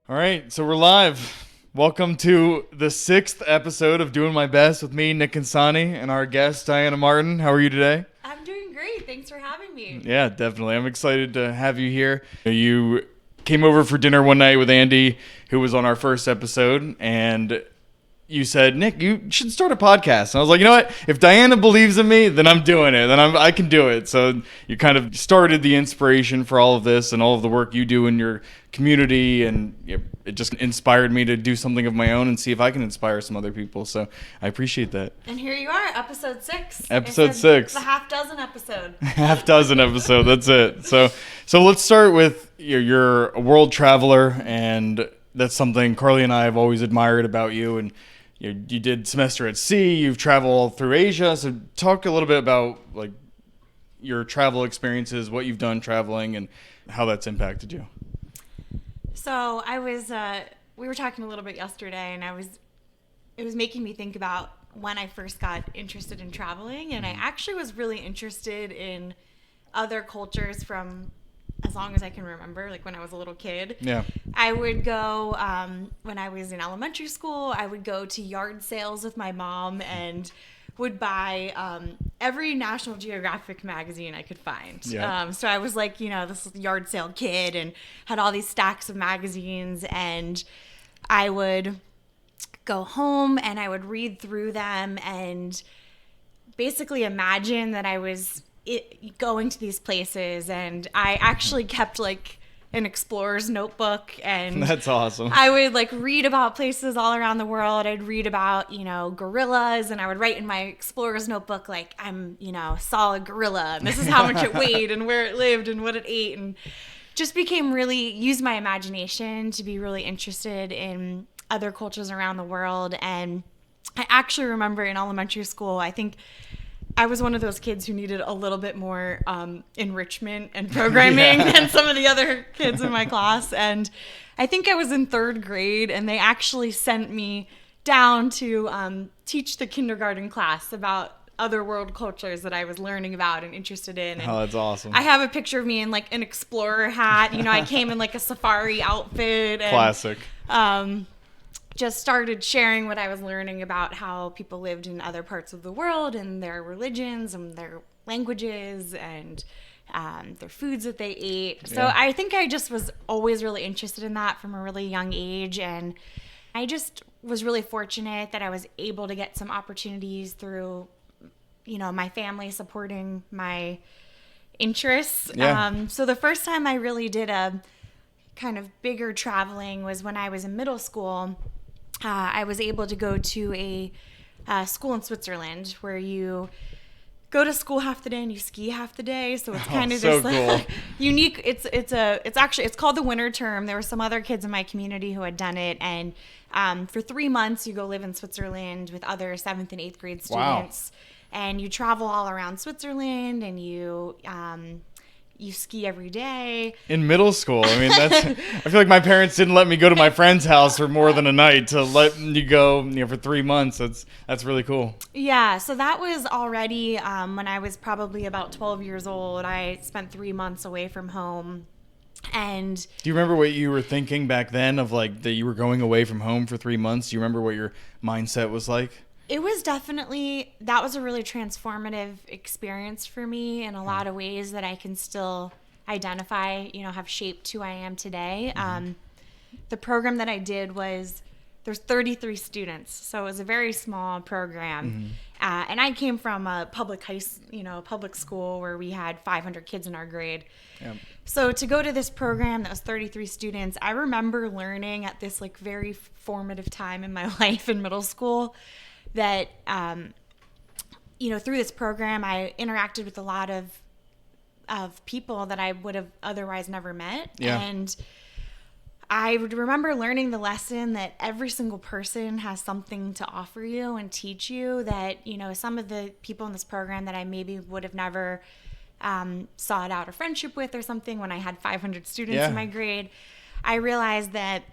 All right, so we're live. Welcome to the 6th episode of Doing My Best with me, Nick and Sani, and our guest, Diana Martin. How are you today? I'm doing great. Thanks for having me. Yeah, definitely. I'm excited to have you here. You came over for dinner one night with Andy, who was on our first episode, and you said, Nick, you should start a podcast. And I was like, you know what? If Diana believes in me, then I'm doing it. Then I can do it. So you kind of started the inspiration for all of this and all of the work you do in your community. And it just inspired me to do something of my own and see if I can inspire some other people. So I appreciate that. And here you are, episode 6. Episode 6. The half dozen episode. Half dozen episode. That's it. So let's start with you're a world traveler, and that's something Carly and I have always admired about you. And you did semester at sea. You've traveled through Asia. So talk a little bit about like your travel experiences, what you've done traveling, and how that's impacted you. So we were talking a little bit yesterday, and it was making me think about when I first got interested in traveling, and I actually was really interested in other cultures from as long as I can remember, like when I was a little kid. Yeah. I would go, when I was in elementary school, I would go to yard sales with my mom and would buy every National Geographic magazine I could find. Yeah. So I was like, this yard sale kid and had all these stacks of magazines, and I would go home and I would read through them and basically imagine that I was going to these places, and I actually kept like an explorer's notebook, and That's awesome. I would like read about places all around the world. I'd read about, gorillas, and I would write in my explorer's notebook like saw a gorilla and this is how much it weighed and where it lived and what it ate, and just used my imagination to be really interested in other cultures around the world. And I actually remember in elementary school, I think I was one of those kids who needed a little bit more enrichment and programming than some of the other kids in my class. And I think I was in 3rd grade, and they actually sent me down to teach the kindergarten class about other world cultures that I was learning about and interested in. And Oh, that's awesome. I have a picture of me in like an explorer hat. I came in like a safari outfit. And, Classic. just started sharing what I was learning about how people lived in other parts of the world and their religions and their languages and their foods that they ate. So Yeah. I think I just was always really interested in that from a really young age. And I just was really fortunate that I was able to get some opportunities through, my family supporting my interests. Yeah. So the first time I really did a kind of bigger traveling was when I was in middle school. I was able to go to a school in Switzerland where you go to school half the day and you ski half the day. So it's kind of so this cool. unique. It's called the winter term. There were some other kids in my community who had done it, and for 3 months you go live in Switzerland with other 7th and 8th grade students, and you travel all around Switzerland, and you ski every day. In middle school, I mean, I feel like my parents didn't let me go to my friend's house for more than a night to let you go, for 3 months. That's really cool. Yeah, so that was already when I was probably about 12 years old. I spent 3 months away from home. And Do you remember what you were thinking back then of like that you were going away from home for 3 months? Do you remember what your mindset was like? it was that was a really transformative experience for me in a lot of ways that I can still identify, have shaped who I am today. The program that I did there's 33 students, so it was a very small program. And I came from a public school where we had 500 kids in our grade. Yep. So to go to this program that was 33 students, I remember learning at this like very formative time in my life in middle school that, through this program, I interacted with a lot of people that I would have otherwise never met. Yeah. And I would remember learning the lesson that every single person has something to offer you and teach you that, some of the people in this program that I maybe would have never sought out a friendship with or something when I had 500 students in my grade, I realized that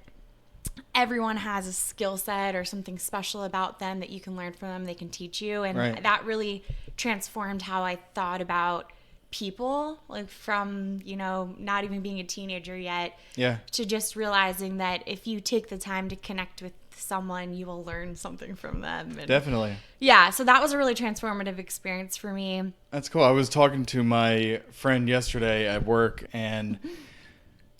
everyone has a skill set or something special about them that you can learn from them, they can teach you. And that really transformed how I thought about people, like from, not even being a teenager yet, Yeah. to just realizing that if you take the time to connect with someone, you will learn something from them. And Definitely. yeah, so that was a really transformative experience for me. That's cool. I was talking to my friend yesterday at work, and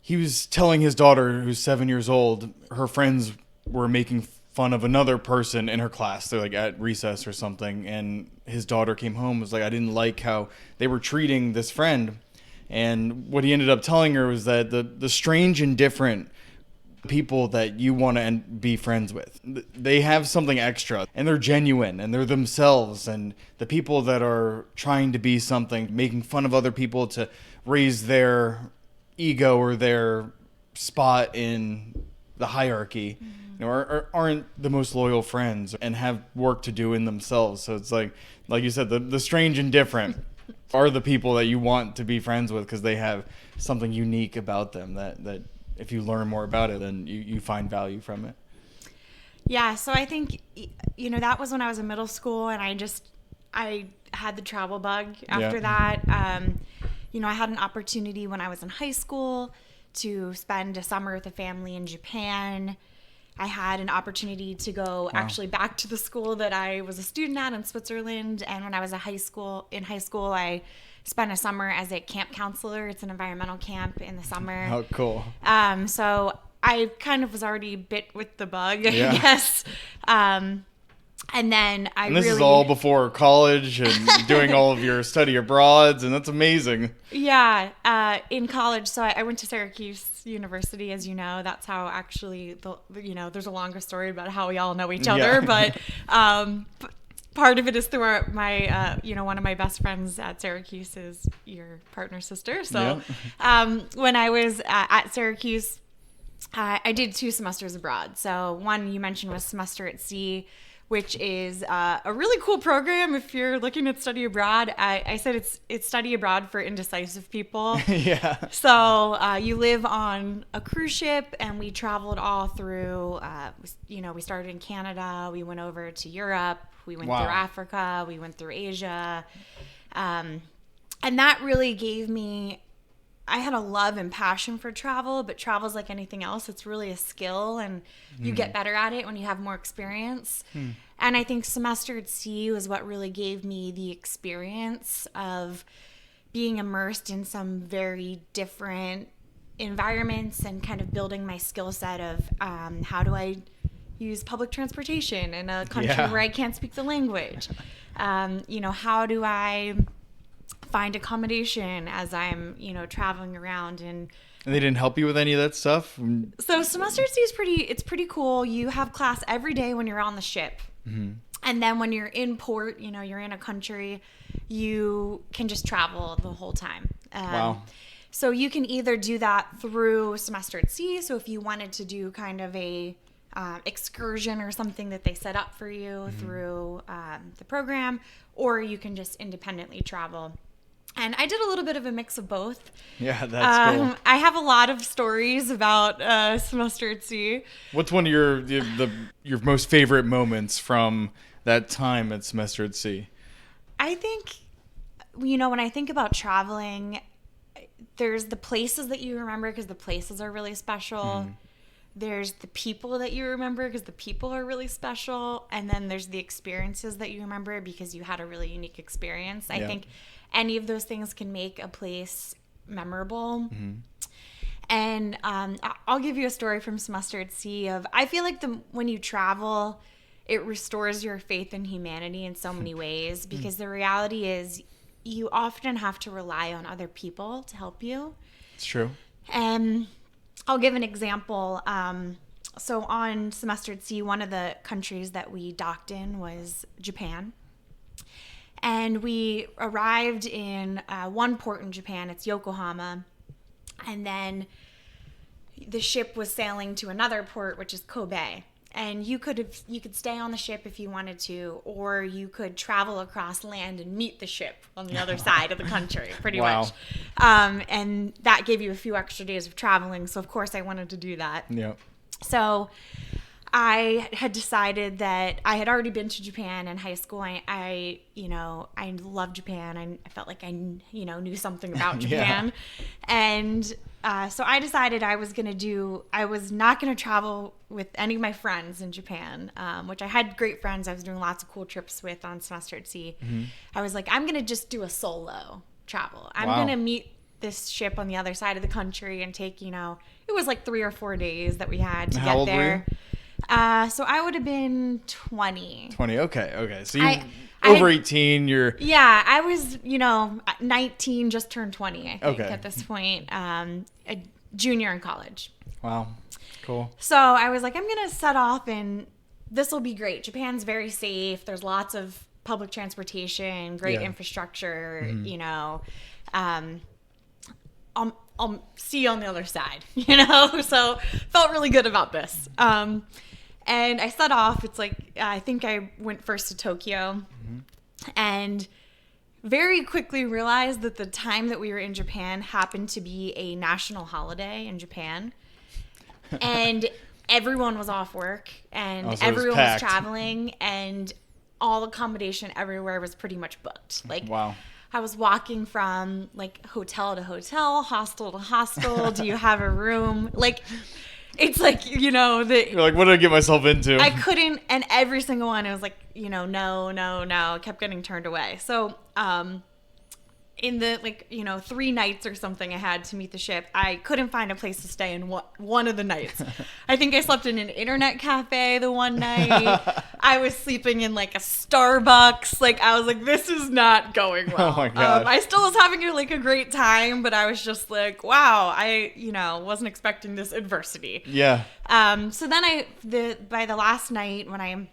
he was telling his daughter, who's 7 years old, her friends were making fun of another person in her class. They're like at recess or something, and his daughter came home and was like, I didn't like how they were treating this friend. And what he ended up telling her was that the strange and different people that you want to be friends with, they have something extra, and they're genuine, and they're themselves. And the people that are trying to be something, making fun of other people to raise their ego or their spot in the hierarchy, aren't the most loyal friends and have work to do in themselves. So it's like you said, the strange and different are the people that you want to be friends with, because they have something unique about them that if you learn more about it, then you find value from it. Yeah, so I think, that was when I was in middle school, and I had the travel bug after that. I had an opportunity when I was in high school to spend a summer with a family in Japan. I had an opportunity to go actually back to the school that I was a student at in Switzerland. And when I was in high school, I spent a summer as a camp counselor. It's an environmental camp in the summer. Oh, cool. So I kind of was already bit with the bug, I Yeah. guess. And then And this is all before college and doing all of your study abroads, and that's amazing. Yeah, in college. So I went to Syracuse University, as you know. That's how actually, there's a longer story about how we all know each other, but part of it is through my, one of my best friends at Syracuse is your partner's sister. So when I was at Syracuse, I did 2 semesters abroad. So one you mentioned was semester at sea, which is a really cool program if you're looking at study abroad. I said it's study abroad for indecisive people. Yeah. So you live on a cruise ship, and we traveled all through, we started in Canada, we went over to Europe, we went through Africa, we went through Asia. And that really gave me, I had a love and passion for travel, but travel's like anything else. It's really a skill, and you get better at it when you have more experience. And I think semester at sea was what really gave me the experience of being immersed in some very different environments and kind of building my skill set of how do I use public transportation in a country where I can't speak the language? How do I find accommodation as I'm, traveling around? And they didn't help you with any of that stuff? So semester at sea is pretty cool. You have class every day when you're on the ship. And then when you're in port, you're in a country, you can just travel the whole time. Wow. So you can either do that through semester at sea. So if you wanted to do kind of a excursion or something that they set up for you through the program, or you can just independently travel. And I did a little bit of a mix of both. Yeah, that's cool. I have a lot of stories about semester at sea. What's one of your most favorite moments from that time at semester at sea? I think, when I think about traveling, there's the places that you remember because the places are really special. There's the people that you remember because the people are really special. And then there's the experiences that you remember because you had a really unique experience. I think any of those things can make a place memorable. And I'll give you a story from semester at sea of, I feel like when you travel, it restores your faith in humanity in so many ways, because the reality is you often have to rely on other people to help you. It's true. And I'll give an example. So on semester at sea, one of the countries that we docked in was Japan. And we arrived in one port in Japan. It's Yokohama. And then the ship was sailing to another port, which is Kobe. And you could stay on the ship if you wanted to, or you could travel across land and meet the ship on the other side of the country, pretty much. And that gave you a few extra days of traveling. So, of course, I wanted to do that. Yeah. So I had decided that I had already been to Japan in high school. I loved Japan. I felt like I, knew something about Japan. And so I decided I was not going to travel with any of my friends in Japan, which I had great friends. I was doing lots of cool trips with on Semester at Sea. Mm-hmm. I was like, I'm going to just do a solo travel. I'm going to meet this ship on the other side of the country and take, it was like 3 or 4 days that we had to get there. So I would have been 20. 20, okay. So you over 18, you're... Yeah, I was, 19, just turned 20, I think, at this point. A junior in college. Wow, cool. So I was like, I'm going to set off and this will be great. Japan's very safe. There's lots of public transportation, great infrastructure, I'll see you on the other side, So felt really good about this. And I set off. It's like, I think I went first to Tokyo and very quickly realized that the time that we were in Japan happened to be a national holiday in Japan. And everyone was off work and everyone was traveling and all accommodation everywhere was pretty much booked. Like, wow. I was walking from like hotel to hotel, hostel to hostel. Do you have a room? Like, it's like, you're like, what did I get myself into? I couldn't, and every single one, it was like, no, kept getting turned away. So, in the 3 nights or something I had to meet the ship, I couldn't find a place to stay in one of the nights. I think I slept in an internet cafe the one night. I was sleeping in like a Starbucks. Like, I was like, this is not going well. Oh my God. I still was having a great time, but I was just like, wow, I wasn't expecting this adversity. Yeah. So then by the last night when I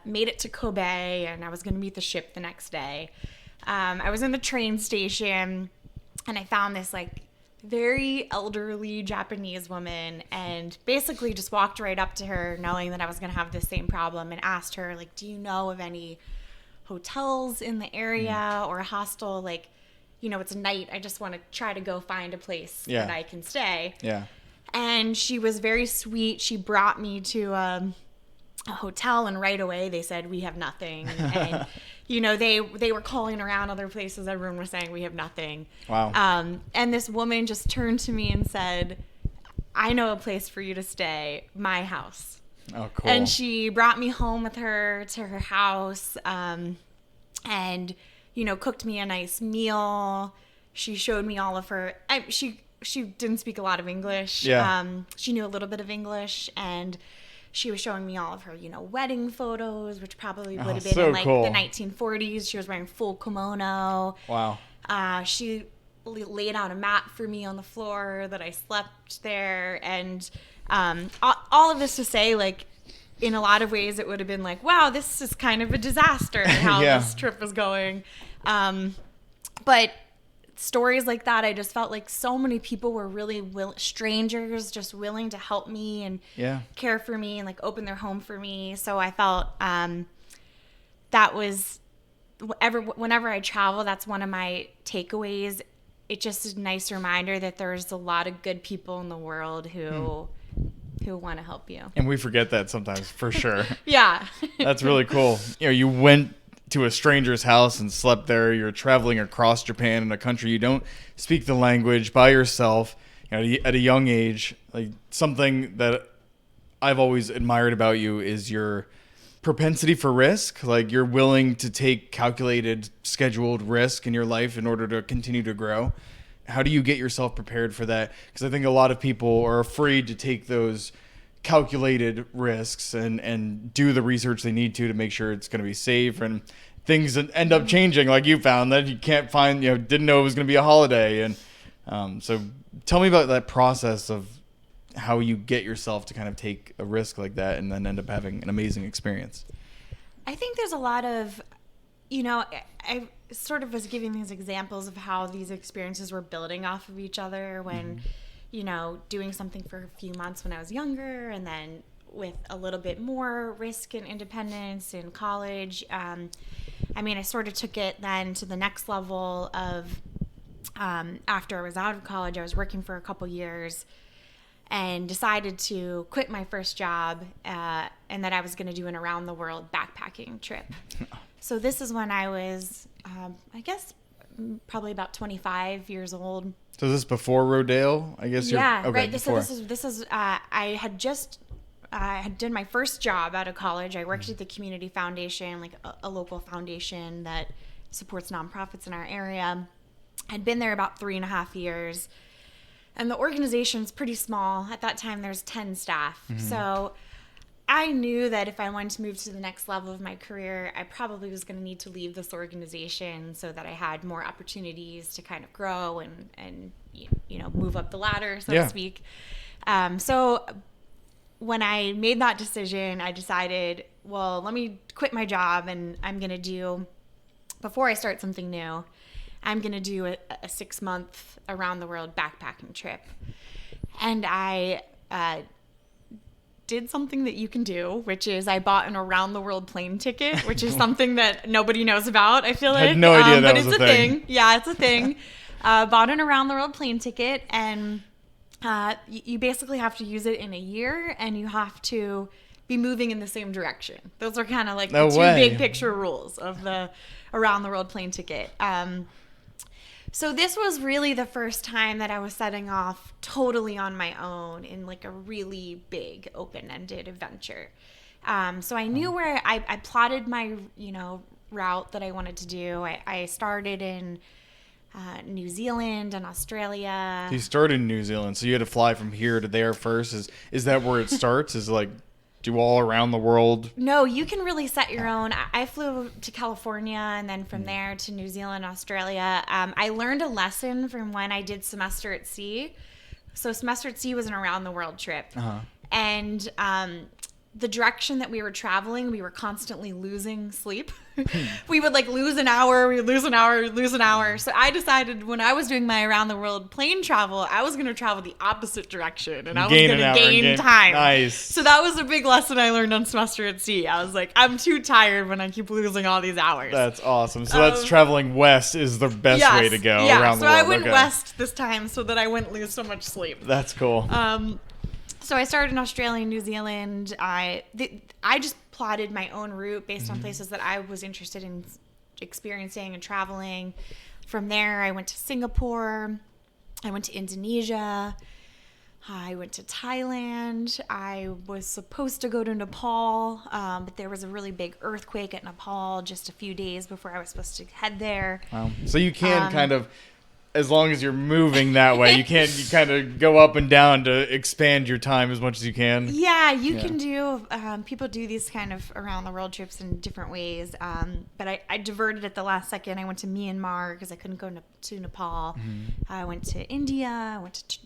made it to Kobe and I was going to meet the ship the next day, I was in the train station and I found this like very elderly Japanese woman and basically just walked right up to her knowing that I was going to have the same problem and asked her, like, do you know of any hotels in the area or a hostel? Like, it's night. I just want to try to go find a place that I can stay. Yeah. And she was very sweet. She brought me to a hotel and right away they said, we have nothing. And they were calling around other places. Everyone was saying we have nothing. Wow. And this woman just turned to me and said, I know a place for you to stay, my house. Oh, cool. And she brought me home with her to her house and, cooked me a nice meal. She showed me all of her, she didn't speak a lot of English. Yeah. She knew a little bit of English and she was showing me all of her, wedding photos, which probably would have been in like cool. the 1940s. She was wearing full kimono. Wow. She laid out a mat for me on the floor that I slept there. And all of this to say, like, in a lot of ways, it would have been like, wow, this is kind of a disaster how this trip was going. But stories like that, I just felt like so many people were really strangers just willing to help me and care for me and like open their home for me. So I felt that was whenever I travel, that's one of my takeaways. It just is a nice reminder that there's a lot of good people in the world who want to help you. And we forget that sometimes, for sure. Yeah. That's really cool. You went to a stranger's house and slept there. You're traveling across Japan in a country you don't speak the language by yourself at a young age. Like, something that I've always admired about you is your propensity for risk. Like, you're willing to take calculated, scheduled risk in your life in order to continue to grow. How do you get yourself prepared for that? Because I think a lot of people are afraid to take those calculated risks and do the research they need to make sure it's going to be safe, and things end up changing, like you found that you can't find, didn't know it was going to be a holiday. And so tell me about that process of how you get yourself to kind of take a risk like that and then end up having an amazing experience. I think there's a lot of, I sort of was giving these examples of how these experiences were building off of each other when doing something for a few months when I was younger, and then with a little bit more risk and independence in college. I sort of took it then to the next level of after I was out of college, I was working for a couple years, and decided to quit my first job and that I was going to do an around the world backpacking trip. So this is when I was, I guess, probably about 25 years old. So is this before Rodale? I guess Yeah, okay, right. before. So this is I had done my first job out of college. I worked at the community foundation, like a local foundation that supports nonprofits in our area. I'd been there about 3.5 years. And the organization's pretty small. At that time, there's 10 staff. So I knew that if I wanted to move to the next level of my career, I probably was going to need to leave this organization so that I had more opportunities to kind of grow and move up the ladder, so to speak. So when I made that decision, I decided, well, let me quit my job, and I'm going to do, before I start something new, I'm going to do a 6-month around the world backpacking trip. And I did something that you can do, which is I bought an around the world plane ticket, which is something that nobody knows about, I feel like. I had no idea that but was it's a thing. Yeah, it's a thing. Bought an around the world plane ticket, and you basically have to use it in a year, and you have to be moving in the same direction. Those are kind of like the two big picture rules of the around the world plane ticket. So this was really the first time that I was setting off totally on my own in like a really big open-ended adventure. So I knew where I plotted my, route that I wanted to do. I started in New Zealand and Australia. You started in New Zealand, so you had to fly from here to there first. Is that where it starts? Is like do all around the world? No, you can really set your own. I flew to California and then from there to New Zealand, Australia. I learned a lesson from when I did Semester at Sea. So Semester at Sea was an around the world trip. And the direction that we were traveling, we were constantly losing sleep. We would like lose an hour, we would lose an hour, we'd lose an hour. So I decided when I was doing my around the world plane travel, I was going to travel the opposite direction and I was going to gain time. Nice. So that was a big lesson I learned on Semester at Sea. I was like, I'm too tired when I keep losing all these hours. That's awesome. So that's traveling west is the best way to go around the world. So I went west this time so that I wouldn't lose so much sleep. That's cool. So I started in Australia and New Zealand. I just plotted my own route based on places that I was interested in experiencing and traveling. From there, I went to Singapore. I went to Indonesia. I went to Thailand. I was supposed to go to Nepal, but there was a really big earthquake at Nepal just a few days before I was supposed to head there. Wow. So you can kind of, as long as you're moving that way, you kind of go up and down to expand your time as much as you can. Yeah, you can do, people do these kind of around the world trips in different ways. But I diverted at the last second. I went to Myanmar because I couldn't go to Nepal. I went to India, I went to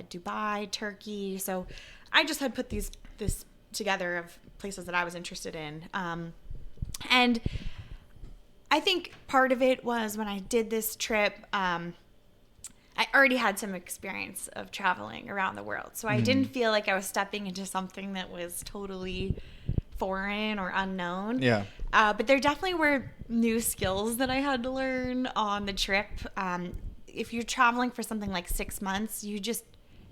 Dubai, Turkey. So I just had put this together of places that I was interested in. And I think part of it was when I did this trip, I already had some experience of traveling around the world. So I didn't feel like I was stepping into something that was totally foreign or unknown. Yeah. But there definitely were new skills that I had to learn on the trip. If you're traveling for something like 6 months,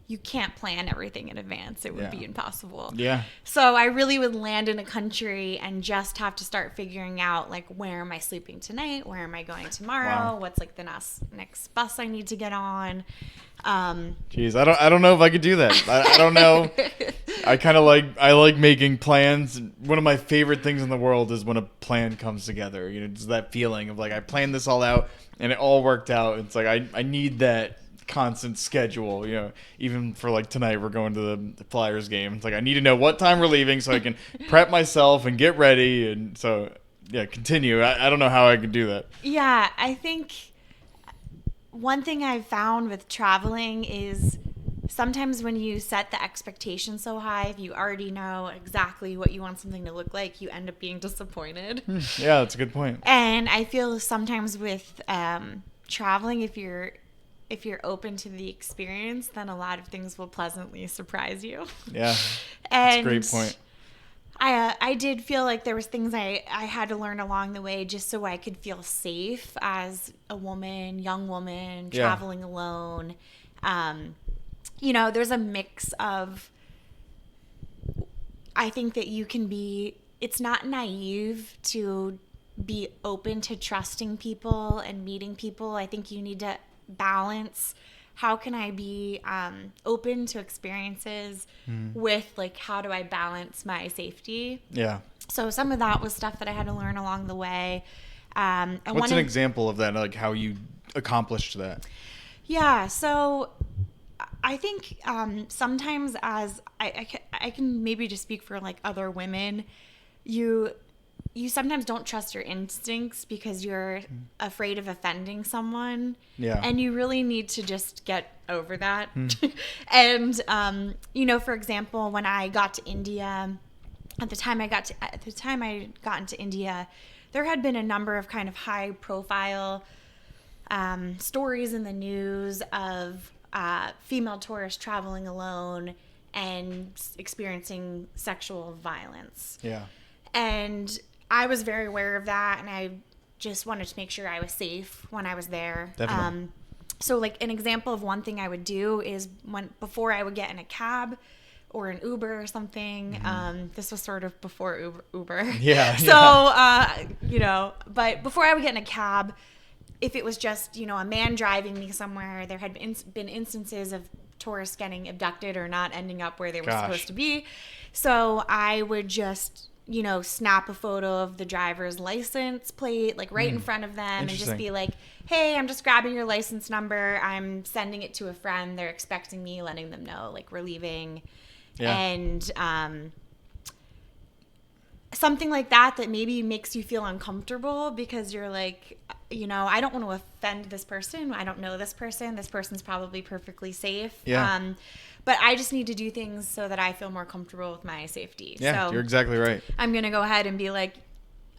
you can't plan everything in advance. It would be impossible. Yeah. So I really would land in a country and just have to start figuring out, like, where am I sleeping tonight? Where am I going tomorrow? Wow. What's like the next bus I need to get on? Jeez, I don't know if I could do that. I don't know. I like making plans. One of my favorite things in the world is when a plan comes together. Just that feeling of like I planned this all out and it all worked out. It's like I need that constant schedule, even for like tonight we're going to the Flyers game. It's like I need to know what time we're leaving so I can prep myself and get ready. And so continue. I don't know how I could do that. Yeah, I think one thing I've found with traveling is sometimes when you set the expectation so high, if you already know exactly what you want something to look like, you end up being disappointed. Yeah, that's a good point. And I feel sometimes with traveling, if you're open to the experience, then a lot of things will pleasantly surprise you. Yeah, that's a great point. I did feel like there was things I had to learn along the way just so I could feel safe as a young woman, traveling alone. there's a mix of, I think that it's not naive to be open to trusting people and meeting people. I think you need to balance, how can I be open to experiences with, like, how do I balance my safety? Yeah. So some of that was stuff that I had to learn along the way. What's an example of that, like how you accomplished that? Yeah, so I think sometimes, as I can maybe just speak for like other women, you sometimes don't trust your instincts because you're afraid of offending someone. Yeah. And you really need to just get over that. And for example, when I got to India, at the time I got into India, there had been a number of kind of high profile stories in the news of female tourists traveling alone and experiencing sexual violence. Yeah. And I was very aware of that, and I just wanted to make sure I was safe when I was there. Definitely. So like an example of one thing I would do is before I would get in a cab or an Uber or something, this was sort of before Uber. Yeah. So, but before I would get in a cab, if it was just, a man driving me somewhere, there had been instances of tourists getting abducted or not ending up where they were supposed to be. So I would just, snap a photo of the driver's license plate, like right in front of them, and just be like, hey, I'm just grabbing your license number. I'm sending it to a friend. They're expecting me, letting them know, like, we're leaving. Yeah. And something like that maybe makes you feel uncomfortable because you're like, I don't want to offend this person. I don't know this person. This person's probably perfectly safe. Yeah. But I just need to do things so that I feel more comfortable with my safety. Yeah, so you're exactly right. I'm going to go ahead and be like,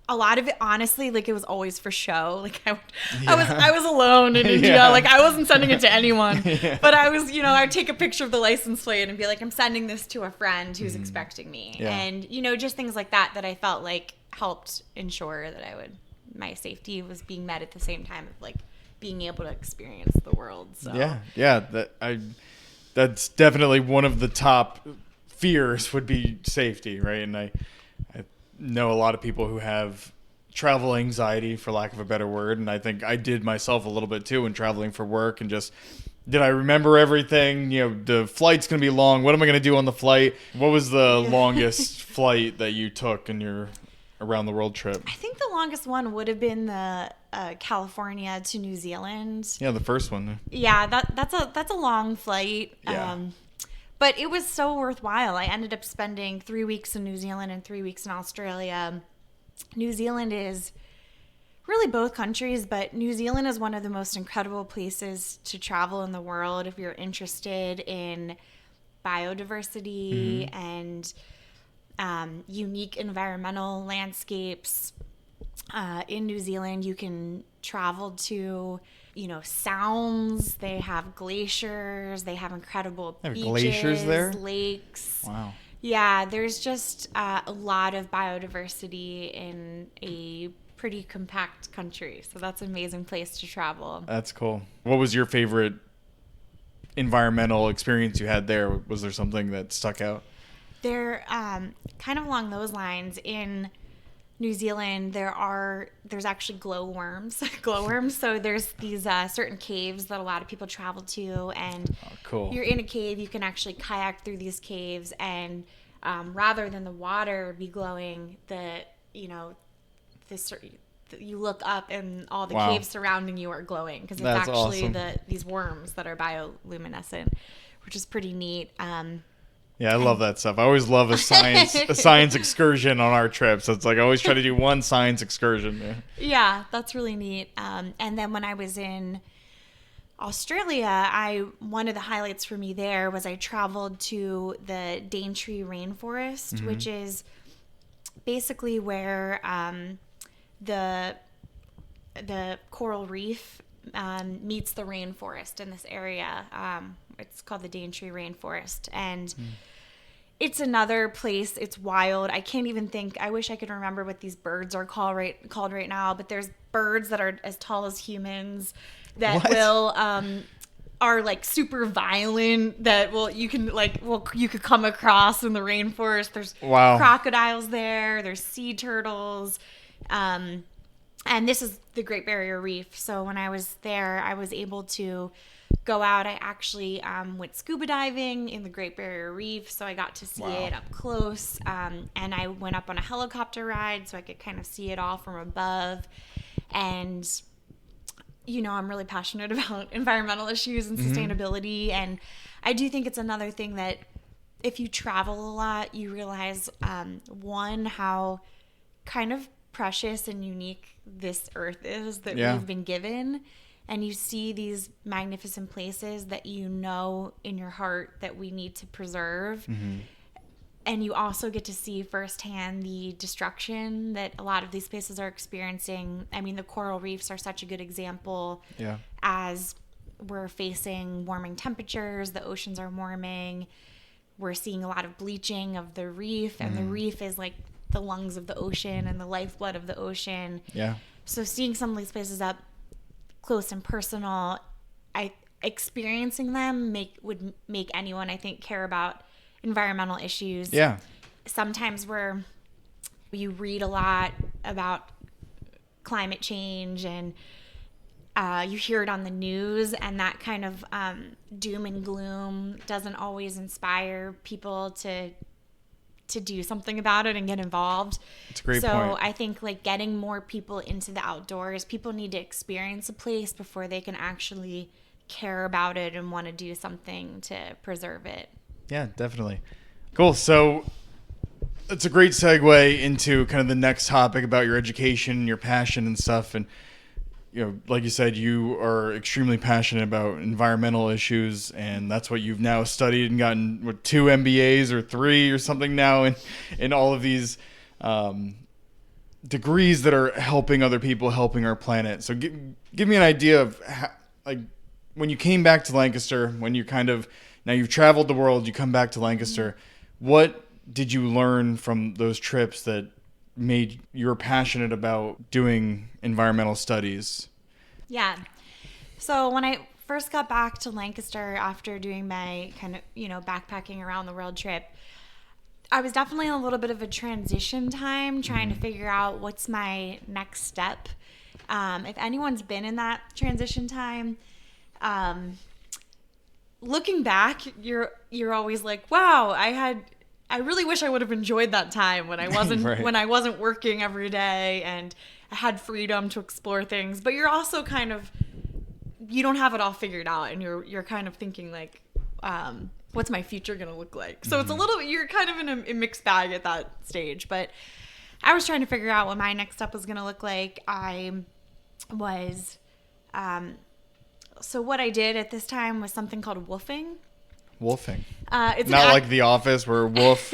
a lot of it, honestly, like, it was always for show. Like, I was alone in India. Yeah. Like, I wasn't sending it to anyone. Yeah. But I was, I'd take a picture of the license plate and be like, I'm sending this to a friend who's expecting me. Yeah. And, just things like that I felt like helped ensure that my safety was being met at the same time of, like, being able to experience the world. So Yeah. That's definitely one of the top fears would be safety, right? And I know a lot of people who have travel anxiety, for lack of a better word, and I think I did myself a little bit too when traveling for work, and just, did I remember everything? The flight's going to be long. What am I going to do on the flight? What was the longest flight that you took in your around the world trip? I think the longest one would have been the California to New Zealand. Yeah, the first one. Yeah, that's a long flight. Yeah. But it was so worthwhile. I ended up spending 3 weeks in New Zealand and 3 weeks in Australia. New Zealand is really both countries, but New Zealand is one of the most incredible places to travel in the world if you're interested in biodiversity and unique environmental landscapes. In New Zealand, you can travel to, sounds. They have glaciers. They have incredible beaches, glaciers there? Lakes. Wow. Yeah, there's just a lot of biodiversity in a pretty compact country. So that's an amazing place to travel. That's cool. What was your favorite environmental experience you had there? Was there something that stuck out? They're kind of along those lines. In New Zealand, there's actually glowworms. So there's these certain caves that a lot of people travel to, and cool. You're in a cave. You can actually kayak through these caves, and rather than the water be glowing, you look up and all the caves surrounding you are glowing because it's actually awesome. These worms that are bioluminescent, which is pretty neat. Yeah, I love that stuff. I always love a science excursion on our trips. It's like I always try to do one science excursion. Yeah, that's really neat. And then when I was in Australia, one of the highlights for me there was I traveled to the Daintree rainforest, which is basically where the coral reef meets the rainforest in this area. It's called the Daintree rainforest, and it's another place. It's wild. I can't even think. I wish I could remember what these birds are called right now. But there's birds that are as tall as humans that will are like super violent that you could come across in the rainforest. There's Wow. crocodiles there. There's sea turtles. And this is the Great Barrier Reef. So when I was there, I was able to go out. I actually went scuba diving in the Great Barrier Reef, so I got to see it up close. And I went up on a helicopter ride, so I could kind of see it all from above. And I'm really passionate about environmental issues and sustainability. And I do think it's another thing that if you travel a lot, you realize, one, how kind of precious and unique this earth is that we've been given. And you see these magnificent places that in your heart that we need to preserve. And you also get to see firsthand the destruction that a lot of these places are experiencing. I mean, the coral reefs are such a good example. As we're facing warming temperatures, the oceans are warming. We're seeing a lot of bleaching of the reef, and the reef is like the lungs of the ocean and the lifeblood of the ocean. So seeing some of these places up close and personal, experiencing them would make anyone, I think, care about environmental issues. Sometimes you read a lot about climate change and you hear it on the news, and that kind of doom and gloom doesn't always inspire people to do something about it and get involved. It's a great point. So I think like getting more people into the outdoors, people need to experience a place before they can actually care about it and want to do something to preserve it. Yeah, definitely. Cool. So it's a great segue into kind of the next topic about your education, your passion and stuff. And, like you said, you are extremely passionate about environmental issues, and that's what you've now studied and gotten 2 MBAs or 3 or something now in all of these degrees that are helping other people, helping our planet. So give me an idea of how, like, when you came back to Lancaster, when you now you've traveled the world, you come back to Lancaster, what did you learn from those trips that made you passionate about doing environmental studies? Yeah. So when I first got back to Lancaster after doing my kind of, backpacking around the world trip, I was definitely in a little bit of a transition time trying to figure out what's my next step. If anyone's been in that transition time, looking back, you're always like, wow, I really wish I would have enjoyed that time when I wasn't when I wasn't working every day and I had freedom to explore things. But you're also kind of, you don't have it all figured out, and you're kind of thinking like, what's my future gonna look like? So it's a little, you're kind of in a mixed bag at that stage. But I was trying to figure out what my next step was gonna look like. So what I did at this time was something called woofing. Woofing. It's not like The Office where woof,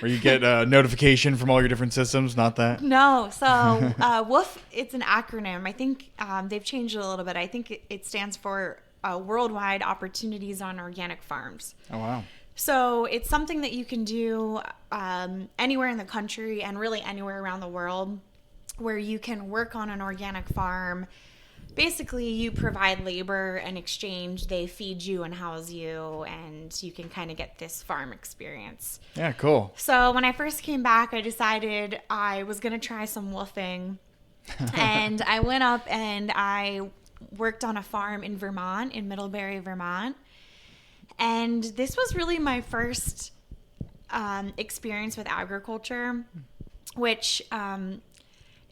where you get a notification from all your different systems. Not that. No. So woof, it's an acronym. I think they've changed it a little bit. I think it stands for Worldwide Opportunities on Organic Farms. Oh, wow. So it's something that you can do anywhere in the country and really anywhere around the world, where you can work on an organic farm. Basically, you provide labor and exchange. They feed you and house you, and you can kind of get this farm experience. Yeah, cool. So when I first came back, I decided I was going to try some woofing. And I went up and I worked on a farm in Vermont, in Middlebury, Vermont. And this was really my first experience with agriculture, which...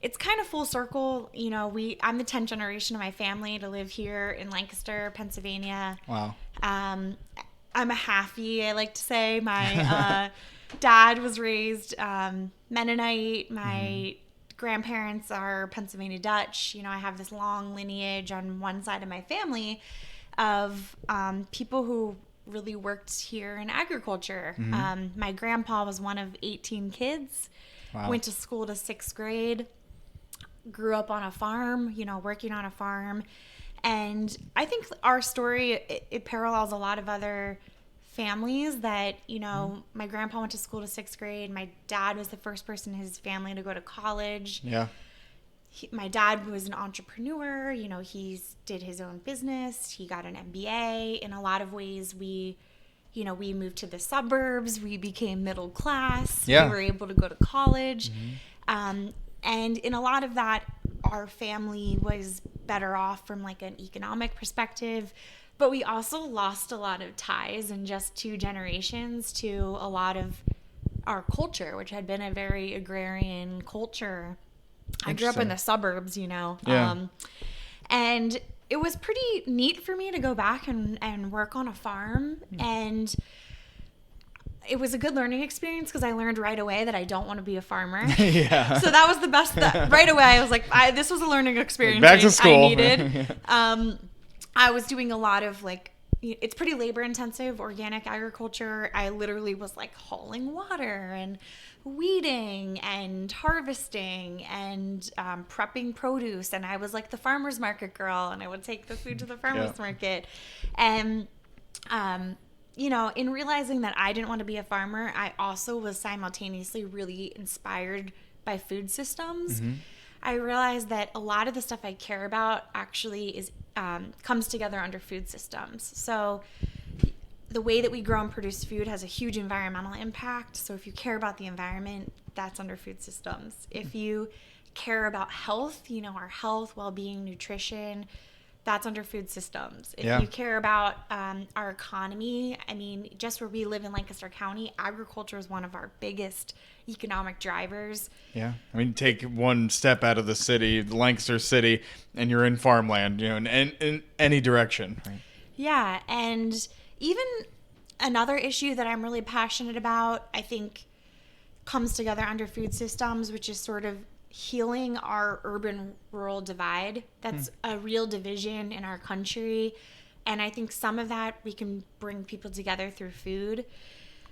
it's kind of full circle. I'm the 10th generation of my family to live here in Lancaster, Pennsylvania. Wow. I'm a halfie, I like to say. My dad was raised Mennonite. My grandparents are Pennsylvania Dutch. I have this long lineage on one side of my family of people who really worked here in agriculture. My grandpa was one of 18 kids. Wow. Went to school to 6th grade. Grew up on a farm, working on a farm. And I think our story, it parallels a lot of other families that, my grandpa went to school to 6th grade. My dad was the first person in his family to go to college. Yeah. my dad was an entrepreneur. He did his own business. He got an MBA. In a lot of ways, we moved to the suburbs. We became middle class. Yeah. We were able to go to college. And in a lot of that, our family was better off from like an economic perspective. But we also lost a lot of ties in just 2 generations to a lot of our culture, which had been a very agrarian culture. I grew up in the suburbs, Yeah. And it was pretty neat for me to go back and work on a farm. And it was a good learning experience because I learned right away that I don't want to be a farmer. Yeah. So that was the best. Right away, I was like, this was a learning experience Back to school. I needed. I was doing a lot of it's pretty labor intensive, organic agriculture. I literally was like hauling water and weeding and harvesting and prepping produce. And I was like the farmer's market girl, and I would take the food to the farmer's market. And, in realizing that I didn't want to be a farmer, I also was simultaneously really inspired by food systems. I realized that a lot of the stuff I care about actually comes together under food systems. So the way that we grow and produce food has a huge environmental impact. So if you care about the environment, that's under food systems. If you care about health, our health, well-being, nutrition, that's under food systems. If you care about our economy, just where we live in Lancaster County, agriculture is one of our biggest economic drivers. Yeah. Take one step out of the city, Lancaster City, and you're in farmland, in any direction. Right? Yeah. And even another issue that I'm really passionate about, I think, comes together under food systems, which is sort of healing our urban-rural divide. That's a real division in our country. And I think some of that we can bring people together through food.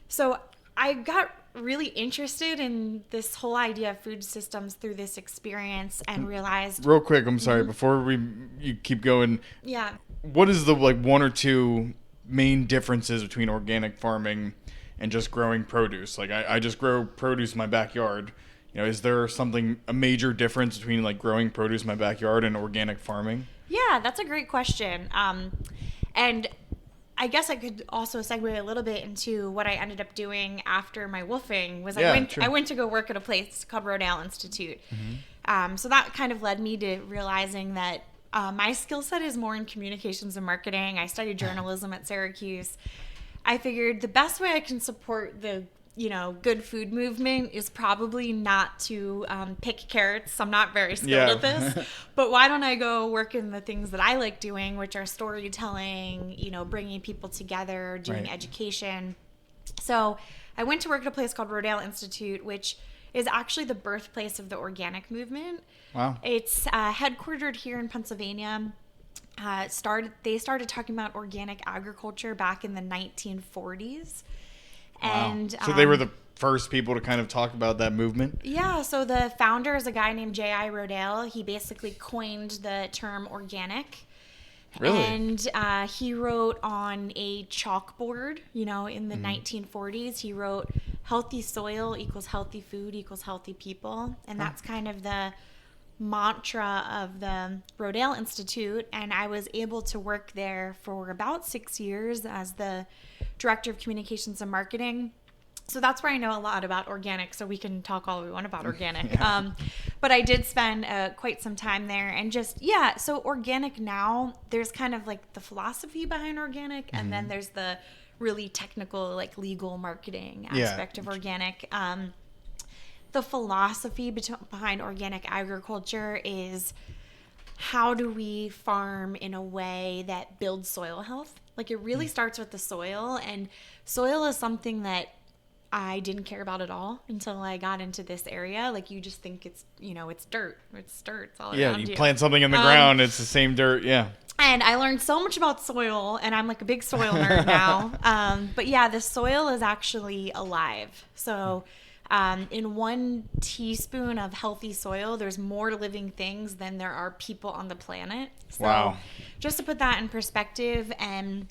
So I got really interested in this whole idea of food systems through this experience and realized... Real quick, I'm sorry, before you keep going. Yeah. What is the 1 or 2 main differences between organic farming and just growing produce? I just grow produce in my backyard. Is there a major difference between growing produce in my backyard and organic farming? Yeah, that's a great question. And I guess I could also segue a little bit into what I ended up doing after my woofing. I went to go work at a place called Rodale Institute. So that kind of led me to realizing that my skill set is more in communications and marketing. I studied journalism at Syracuse. I figured the best way I can support the good food movement is probably not to pick carrots. I'm not very skilled at this. But why don't I go work in the things that I like doing, which are storytelling, bringing people together, doing education. So I went to work at a place called Rodale Institute, which is actually the birthplace of the organic movement. Wow. It's headquartered here in Pennsylvania. They started talking about organic agriculture back in the 1940s. Wow. And so they were the first people to kind of talk about that movement? Yeah, so the founder is a guy named J.I. Rodale. He basically coined the term organic. Really? And he wrote on a chalkboard, in the 1940s, he wrote healthy soil equals healthy food equals healthy people. And that's kind of the mantra of the Rodale Institute. And I was able to work there for about 6 years as the director of communications and marketing. So that's where I know a lot about organic, so we can talk all we want about organic. But I did spend quite some time there. And so organic now, there's kind of the philosophy behind organic, and then there's the really technical, legal marketing aspect of organic. The philosophy behind organic agriculture is, how do we farm in a way that builds soil health? It really starts with the soil, and soil is something that I didn't care about at all until I got into this area. You just think it's, it's dirt. It's dirt. It's all around you. You plant something in the ground, it's the same dirt. Yeah. And I learned so much about soil, and I'm a big soil nerd now. But yeah, the soil is actually alive. So in 1 teaspoon of healthy soil, there's more living things than there are people on the planet. So wow. Just to put that in perspective, and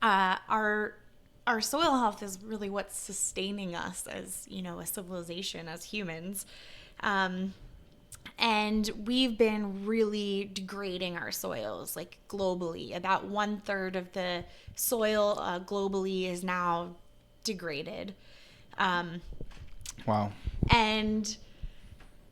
our soil health is really what's sustaining us as, a civilization, as humans. And we've been really degrading our soils, like globally. About 1/3 of the soil globally is now degraded. Wow. And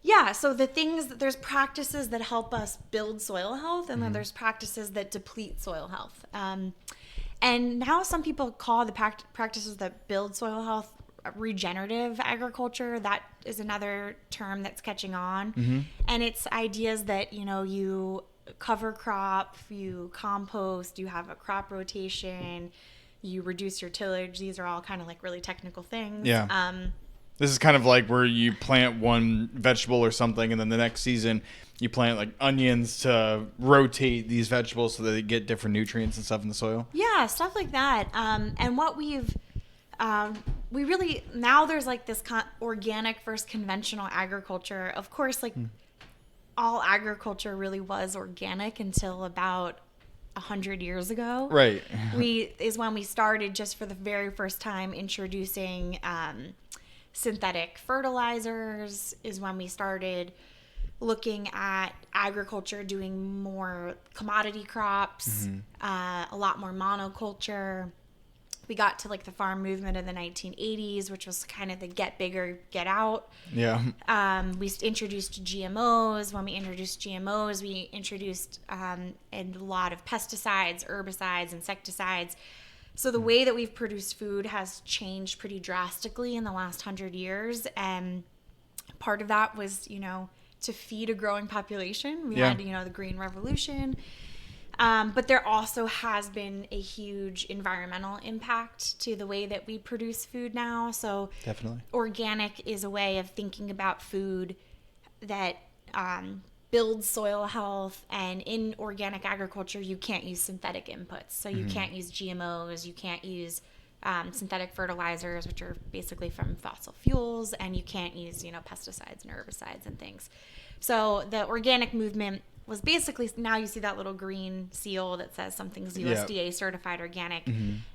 yeah, so there's practices that help us build soil health, and then there's practices that deplete soil health. And now some people call the practices that build soil health regenerative agriculture. That is another term that's catching on. And it's ideas that, you cover crop, you compost, you have a crop rotation, you reduce your tillage. These are all kind of like really technical things. Yeah. This is kind of like where you plant one vegetable or something, and then the next season you plant like onions to rotate these vegetables so that they get different nutrients and stuff in the soil. Yeah, stuff like that. And what we really, now there's like this organic versus conventional agriculture. Of course, like all agriculture really was organic until about 100 years ago. Right. Is when we started, just for the very first time, introducing synthetic fertilizers, is when we started looking at agriculture doing more commodity crops, a lot more monoculture. We got to like the farm movement in the 1980s, which was kind of the get bigger, get out. Yeah. We introduced GMOs. When we introduced GMOs, we introduced a lot of pesticides, herbicides, insecticides. So the way that we've produced food has changed pretty drastically in the last 100 years. And part of that was, to feed a growing population. We had, the Green Revolution. But there also has been a huge environmental impact to the way that we produce food now. So definitely, organic is a way of thinking about food that builds soil health. And in organic agriculture, you can't use synthetic inputs. So you can't use GMOs, you can't use synthetic fertilizers, which are basically from fossil fuels, and you can't use, pesticides and herbicides and things. So the organic movement was basically, now you see that little green seal that says something's USDA certified organic.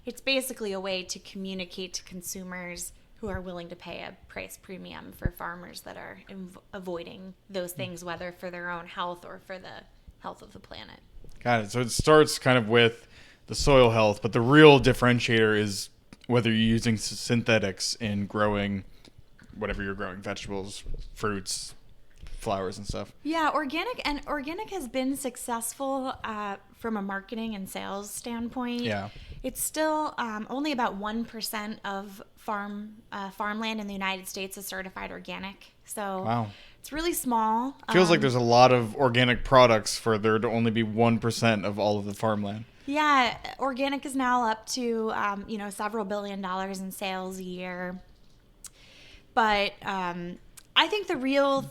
It's basically a way to communicate to consumers who are willing to pay a price premium for farmers that are avoiding those things, whether for their own health or for the health of the planet. Got it. So it starts kind of with the soil health, but the real differentiator is whether you're using synthetics in growing whatever you're growing, vegetables, fruits, flowers and stuff. Yeah, organic has been successful from a marketing and sales standpoint. Yeah. It's still only about 1% of farmland in the United States is certified organic. So wow. It's really small. Feels like there's a lot of organic products for there to only be 1% of all of the farmland. Yeah, organic is now up to several $1 billion in sales a year. But I think the real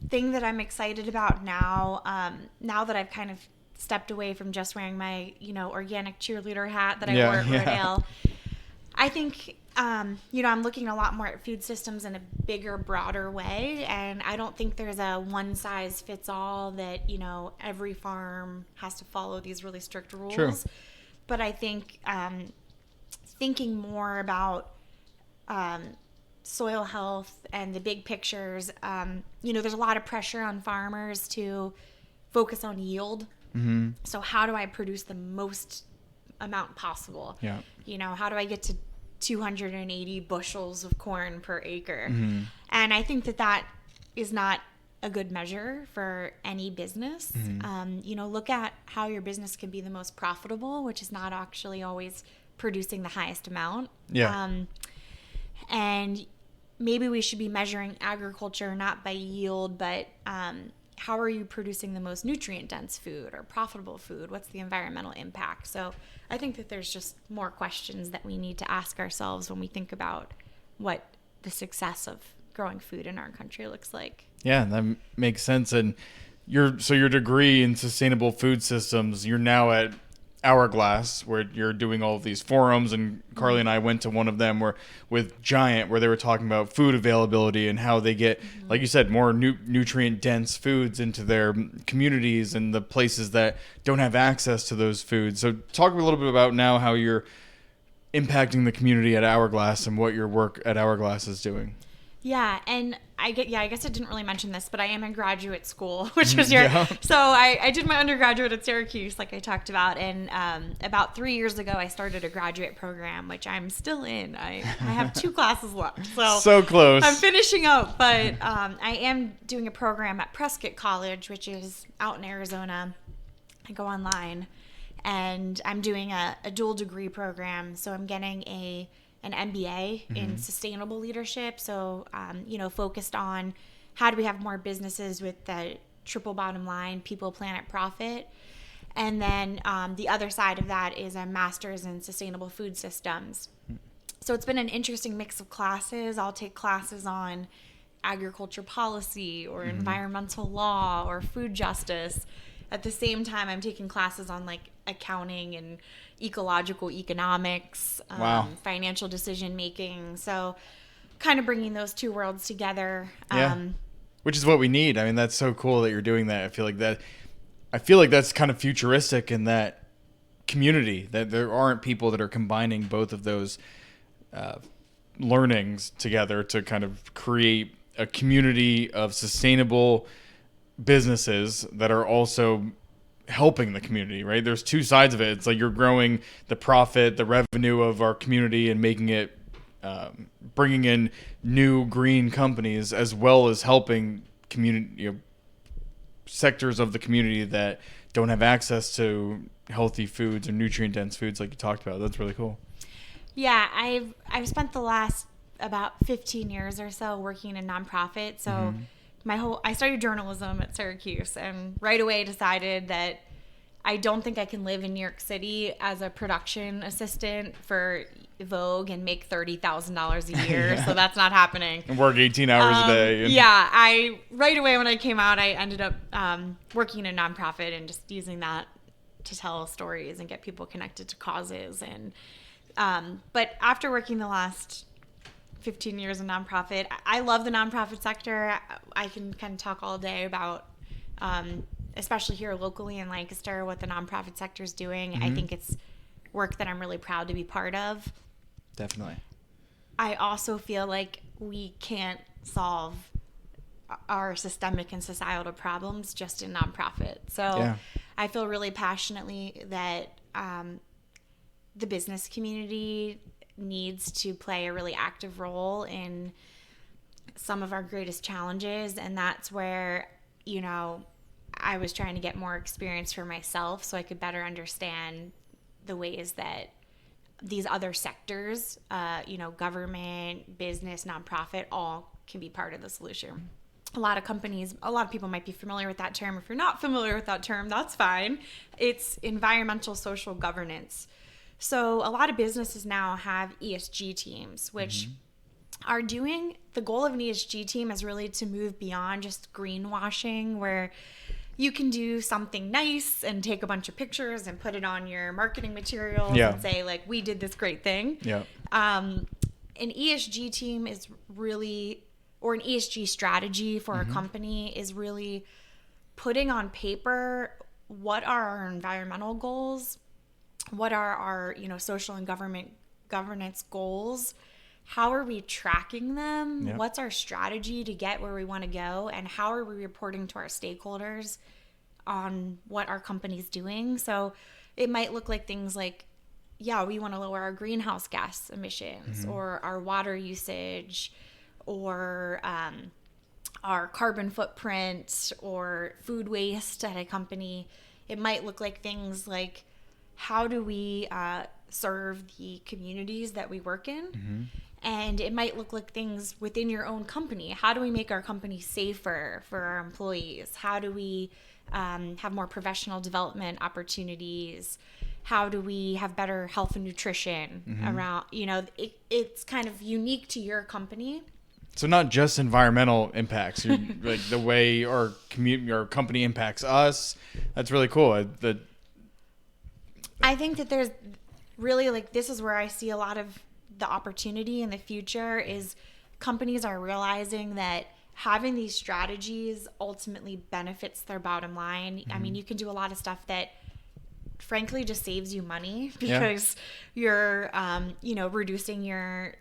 thing that I'm excited about now, now that I've kind of stepped away from just wearing my, organic cheerleader hat that I wore at Rodale, I think, I'm looking a lot more at food systems in a bigger, broader way. And I don't think there's a one size fits all that, every farm has to follow these really strict rules. True. But I think thinking more about soil health and the big pictures, there's a lot of pressure on farmers to focus on yield. Mm-hmm. So how do I produce the most amount possible? Yeah. How do I get to 280 bushels of corn per acre? Mm-hmm. And I think that is not a good measure for any business. Mm-hmm. Look at how your business can be the most profitable, which is not actually always producing the highest amount. Yeah. And maybe we should be measuring agriculture not by yield, but how are you producing the most nutrient-dense food or profitable food? What's the environmental impact? So I think that there's just more questions that we need to ask ourselves when we think about what the success of growing food in our country looks like. Yeah, that makes sense. And your degree in sustainable food systems, you're now at Hourglass, where you're doing all of these forums, and Carly and I went to one of them with Giant, where they were talking about food availability and how they get, like you said, more nutrient dense foods into their communities and the places that don't have access to those foods. So talk a little bit about now how you're impacting the community at Hourglass and what your work at Hourglass is doing. Yeah, and I guess I didn't really mention this, but I am in graduate school, which was Yeah. so I did my undergraduate at Syracuse, like I talked about, and about 3 years ago, I started a graduate program, which I'm still in. I have 2 classes left, So close. I'm finishing up, but I am doing a program at Prescott College, which is out in Arizona. I go online, and I'm doing a dual degree program, so I'm getting an MBA in sustainable leadership. So, focused on how do we have more businesses with the triple bottom line, people, planet, profit. And then the other side of that is a master's in sustainable food systems. So it's been an interesting mix of classes. I'll take classes on agriculture policy or environmental law or food justice. At the same time, I'm taking classes on like accounting and ecological economics, Wow. financial decision making. So kind of bringing those 2 worlds together. Yeah. Which is what we need. I mean, that's so cool that you're doing that. I feel like that's kind of futuristic in that community, that there aren't people that are combining both of those learnings together to kind of create a community of sustainable businesses that are also helping the community, right? There's 2 sides of it. It's like you're growing the profit, the revenue of our community and making it, bringing in new green companies, as well as helping community, sectors of the community that don't have access to healthy foods or nutrient dense foods like you talked about. That's really cool. Yeah, I've spent the last about 15 years or so working in nonprofit. So I started journalism at Syracuse and right away decided that I don't think I can live in New York City as a production assistant for Vogue and make $30,000 a year. Yeah. So that's not happening. And work 18 hours a day. Yeah, right away when I came out, I ended up working in a nonprofit and just using that to tell stories and get people connected to causes. And but after working the last 15 years in nonprofit, I love the nonprofit sector. I can kind of talk all day about, especially here locally in Lancaster, what the nonprofit sector is doing. I think it's work that I'm really proud to be part of. Definitely. I also feel like we can't solve our systemic and societal problems just in nonprofit. So I feel really passionately that the business community needs to play a really active role in some of our greatest challenges. And that's where, I was trying to get more experience for myself so I could better understand the ways that these other sectors, government, business, nonprofit, all can be part of the solution. A lot of people might be familiar with that term. If you're not familiar with that term, that's fine. It's environmental social governance. So a lot of businesses now have ESG teams, which are doing, the goal of an ESG team is really to move beyond just greenwashing, where you can do something nice and take a bunch of pictures and put it on your marketing materials and say, like, we did this great thing. Yeah. An ESG team is really, or an ESG strategy for a company is really putting on paper what are our environmental goals, what are our, social and governance goals, how are we tracking them, what's our strategy to get where we want to go, and how are we reporting to our stakeholders on what our company's doing. So it might look like things like, we want to lower our greenhouse gas emissions or our water usage or our carbon footprint or food waste at a company. It might look like things like, how do we serve the communities that we work in? And it might look like things within your own company. How do we make our company safer for our employees? How do we have more professional development opportunities? How do we have better health and nutrition around, it's kind of unique to your company. So not just environmental impacts, like the way our company impacts us. That's really cool. I think that there's really, this is where I see a lot of the opportunity in the future is companies are realizing that having these strategies ultimately benefits their bottom line. I mean, you can do a lot of stuff that frankly just saves you money because you're, reducing your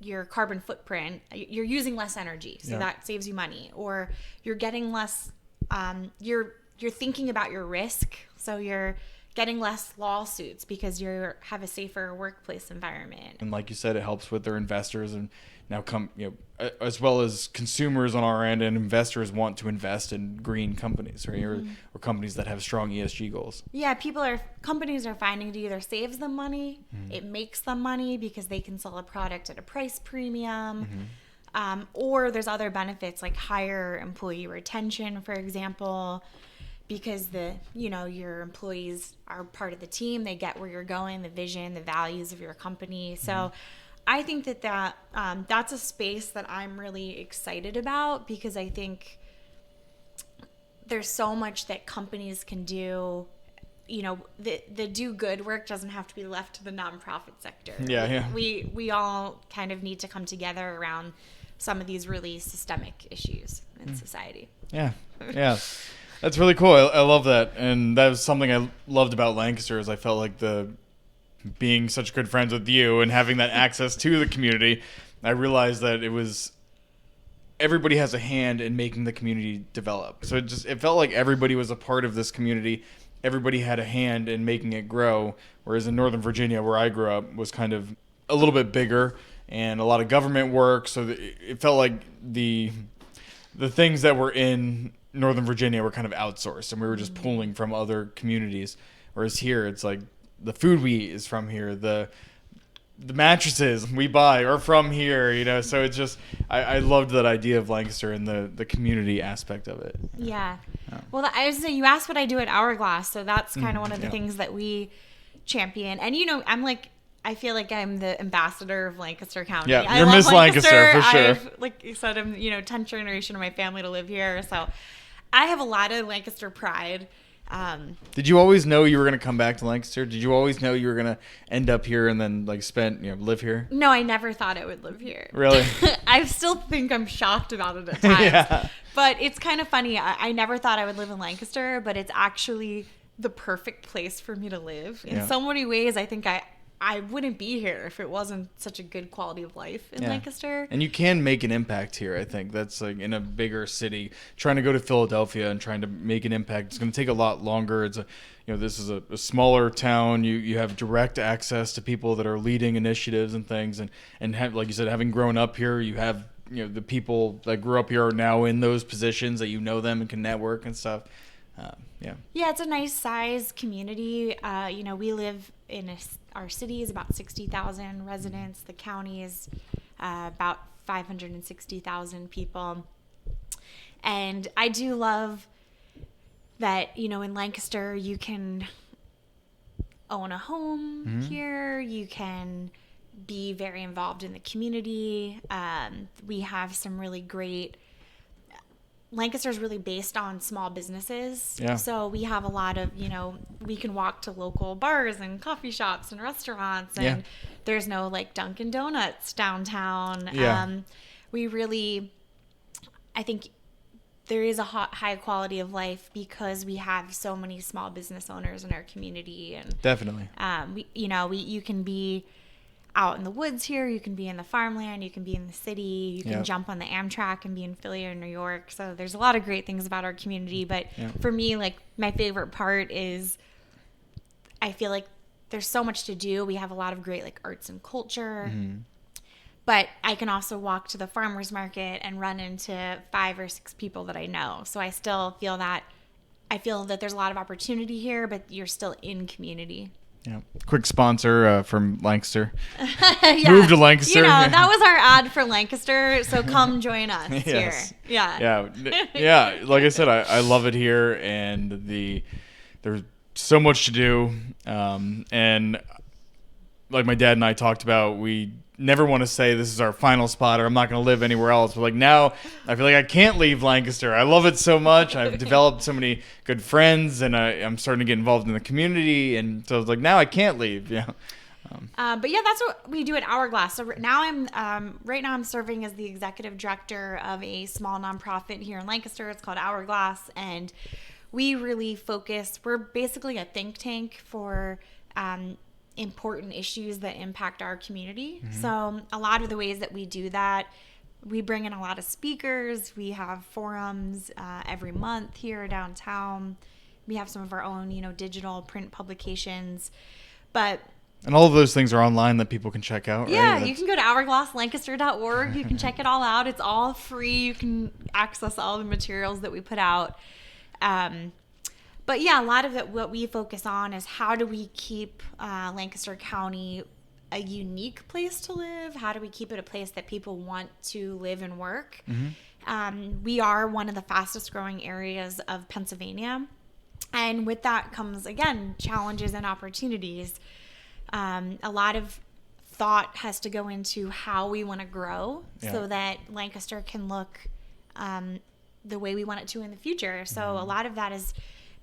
your carbon footprint, you're using less energy, so that saves you money, or you're getting less, you're thinking about your risk, so you're getting less lawsuits because you have a safer workplace environment. And like you said, it helps with their investors, and now as well as consumers on our end, and investors want to invest in green companies, right? Or companies that have strong ESG goals. Yeah, companies are finding it either saves them money, it makes them money because they can sell a product at a price premium, or there's other benefits like higher employee retention, for example, because your employees are part of the team, they get where you're going, the vision, the values of your company. So I think that's a space that I'm really excited about, because I think there's so much that companies can do. The do good work doesn't have to be left to the nonprofit sector. We all kind of need to come together around some of these really systemic issues in society. Yeah. That's really cool. I love that. And that was something I loved about Lancaster, is I felt like being such good friends with you and having that access to the community, I realized that everybody has a hand in making the community develop. So it felt like everybody was a part of this community. Everybody had a hand in making it grow. Whereas in Northern Virginia, where I grew up, was kind of a little bit bigger and a lot of government work. So it felt like the things that were in Northern Virginia were kind of outsourced, and we were just pulling from other communities. Whereas here, it's like the food we eat is from here. The mattresses we buy are from here, So it's just, I loved that idea of Lancaster and the community aspect of it. Yeah. Well, I was saying, you asked what I do at Hourglass, so that's kind of one of the things that we champion. And I feel like I'm the ambassador of Lancaster County. Yeah, you're Miss Lancaster for sure. Like you said, I'm 10th generation of my family to live here, so I have a lot of Lancaster pride. Did you always know you were going to come back to Lancaster? Did you always know you were going to end up here and then live here? No, I never thought I would live here. Really? I still think I'm shocked about it at times. Yeah. But it's kind of funny. I never thought I would live in Lancaster, but it's actually the perfect place for me to live. In so many ways, I think I wouldn't be here if it wasn't such a good quality of life in Lancaster. And you can make an impact here, I think. That's like in a bigger city. Trying to go to Philadelphia and trying to make an impact, it's going to take a lot longer. It's this is a smaller town. You have direct access to people that are leading initiatives and things. And have, like you said, having grown up here, you have the people that grew up here are now in those positions that them and can network and stuff. Yeah, it's a nice size community. We live in our city is about 60,000 residents. The county is about 560,000 people. And I do love that, in Lancaster, you can own a home here. You can be very involved in the community. We have some really great... Lancaster is really based on small businesses. Yeah. So we have a lot of, we can walk to local bars and coffee shops and restaurants, and there's no Dunkin' Donuts downtown. Yeah. I think there is a high quality of life because we have so many small business owners in our community. And definitely. You can be out in the woods here, you can be in the farmland, you can be in the city, you can jump on the Amtrak and be in Philly or New York. So there's a lot of great things about our community. But for me, my favorite part is I feel like there's so much to do. We have a lot of great arts and culture. But I can also walk to the farmer's market and run into 5 or 6 people that I know. So I still feel that there's a lot of opportunity here, but you're still in community. Yeah. Quick sponsor from Lancaster. Move to Lancaster. That was our ad for Lancaster. So come join us here. Yeah. Yeah. Like I said, I love it here, and there's so much to do. And like my dad and I talked about, we never want to say this is our final spot or I'm not going to live anywhere else. But now I feel like I can't leave Lancaster. I love it so much. I've developed so many good friends, and I'm starting to get involved in the community. And so it's now I can't leave. Yeah. But that's what we do at Hourglass. So now I'm serving as the executive director of a small nonprofit here in Lancaster. It's called Hourglass, and we really focus. We're basically a think tank for important issues that impact our community. So a lot of the ways that we do that, we bring in a lot of speakers. We have forums every month here downtown. We have some of our own, digital print publications. And all of those things are online that people can check out, yeah, right? you can go to hourglasslancaster.org. You can check it all out. It's all free. You can access all the materials that we put out. But yeah, a lot of it, what we focus on is how do we keep Lancaster County a unique place to live? How do we keep it a place that people want to live and work? We are one of the fastest growing areas of Pennsylvania. And with that comes, again, challenges and opportunities. A lot of thought has to go into how we want to grow so that Lancaster can look the way we want it to in the future. So a lot of that is,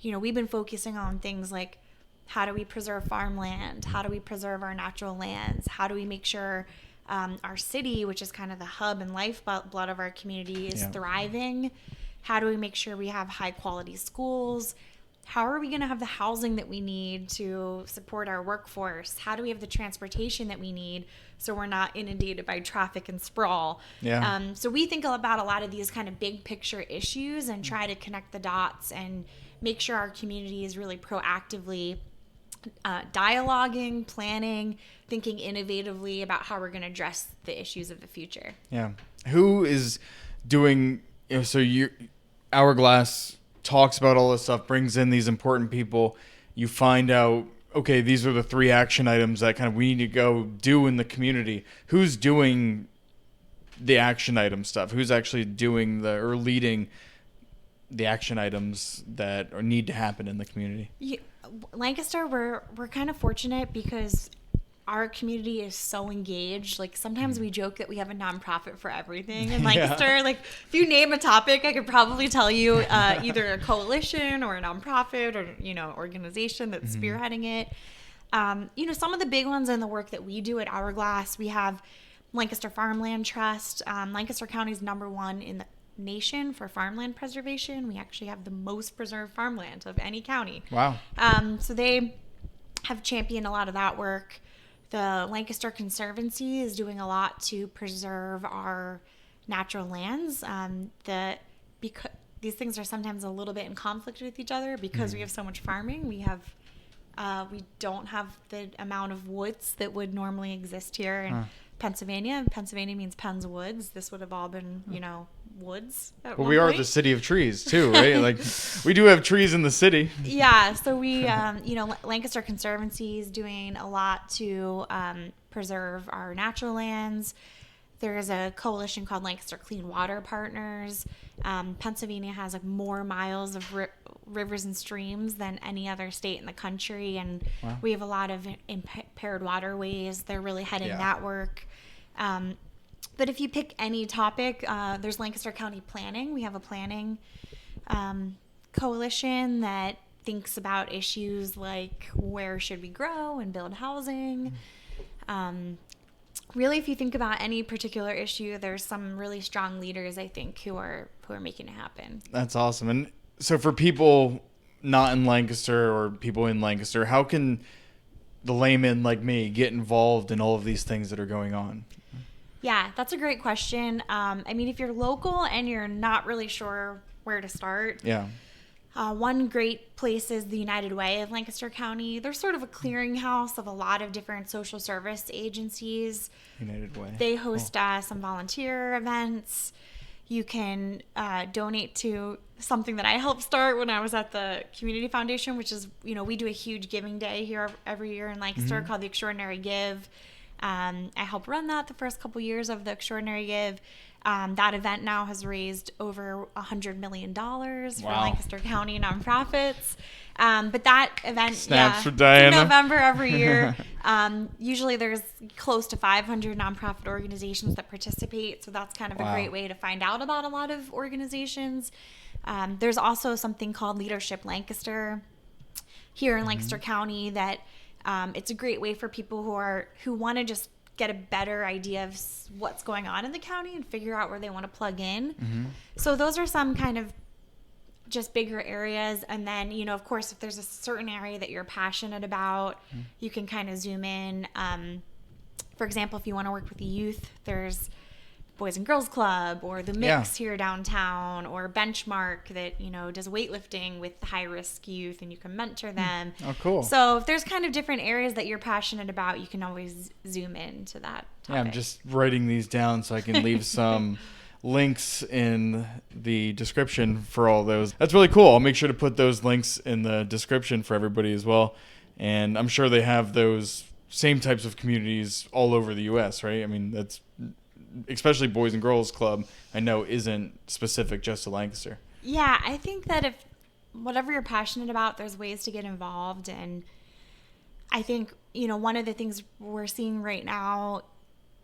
we've been focusing on things like how do we preserve farmland? How do we preserve our natural lands? How do we make sure our city, which is kind of the hub and lifeblood of our community, is thriving? How do we make sure we have high quality schools? How are we going to have the housing that we need to support our workforce? How do we have the transportation that we need so we're not inundated by traffic and sprawl? So we think about a lot of these kind of big picture issues and try to connect the dots and make sure our community is really proactively dialoguing, planning, thinking innovatively about how we're going to address the issues of the future. Yeah. Who is doing, Hourglass talks about all this stuff, brings in these important people. You find out, okay, these are the 3 action items that kind of we need to go do in the community. Who's doing the action item stuff? Who's actually doing or leading the action items that need to happen in the community? Lancaster, we're kind of fortunate because our community is so engaged. Like sometimes we joke that we have a nonprofit for everything in Lancaster. Like if you name a topic, I could probably tell you either a coalition or a nonprofit or organization that's spearheading it. Some of the big ones in the work that we do at Hourglass, we have Lancaster Farmland Trust. Lancaster County is #1 in the nation for farmland preservation. We actually have the most preserved farmland of any county. Wow. So they have championed a lot of that work. The Lancaster Conservancy is doing a lot to preserve our natural lands. Because these things are sometimes a little bit in conflict with each other because we have so much farming. We don't have the amount of woods that would normally exist here in Pennsylvania. Pennsylvania means Penn's Woods. This would have all been, woods. Well, we are the city of trees too, right? Like we do have trees in the city. Yeah. So we, Lancaster Conservancy is doing a lot to preserve our natural lands. There's a coalition called Lancaster Clean Water Partners. Pennsylvania has more miles of rivers and streams than any other state in the country, and we have a lot of impaired waterways. They're really heading that work. But if you pick any topic, there's Lancaster County Planning. We have a planning coalition that thinks about issues like where should we grow and build housing. Really, if you think about any particular issue, there's some really strong leaders, I think, who are making it happen. That's awesome. And so for people not in Lancaster or people in Lancaster, how can the layman like me get involved in all of these things that are going on? Yeah, that's a great question. If you're local and you're not really sure where to start, one great place is the United Way of Lancaster County. They're sort of a clearinghouse of a lot of different social service agencies. United Way. They host some volunteer events. You can donate to something that I helped start when I was at the Community Foundation, which is, we do a huge giving day here every year in Lancaster called the Extraordinary Give. I helped run that the first couple years of the Extraordinary Give. That event now has raised over $100 million for Lancaster County nonprofits. But that event, Snaps for Diana. in November every year. Usually there's close to 500 nonprofit organizations that participate. So that's kind of a great way to find out about a lot of organizations. There's also something called Leadership Lancaster here in Lancaster County that it's a great way for people who want to just get a better idea of what's going on in the county and figure out where they want to plug in. So those are some kind of just bigger areas. And then, of course, if there's a certain area that you're passionate about, you can kind of zoom in. For example, if you want to work with the youth, there's Boys and Girls Club or the Mix here downtown, or Benchmark that, does weightlifting with high risk youth, and you can mentor them. Oh, cool. So if there's kind of different areas that you're passionate about, you can always zoom into that topic. Yeah, I'm just writing these down so I can leave some links in the description for all those. That's really cool. I'll make sure to put those links in the description for everybody as well. And I'm sure they have those same types of communities all over the U.S., right? I mean, that's especially Boys and Girls Club, I know isn't specific just to Lancaster. Yeah, I think that if whatever you're passionate about, there's ways to get involved. And I think, one of the things we're seeing right now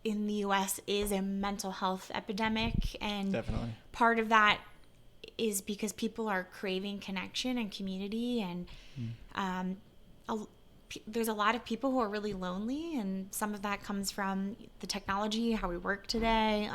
in the U.S. is a mental health epidemic. And definitely part of that is because people are craving connection and community. And there's a lot of people who are really lonely, and some of that comes from the technology, how we work today.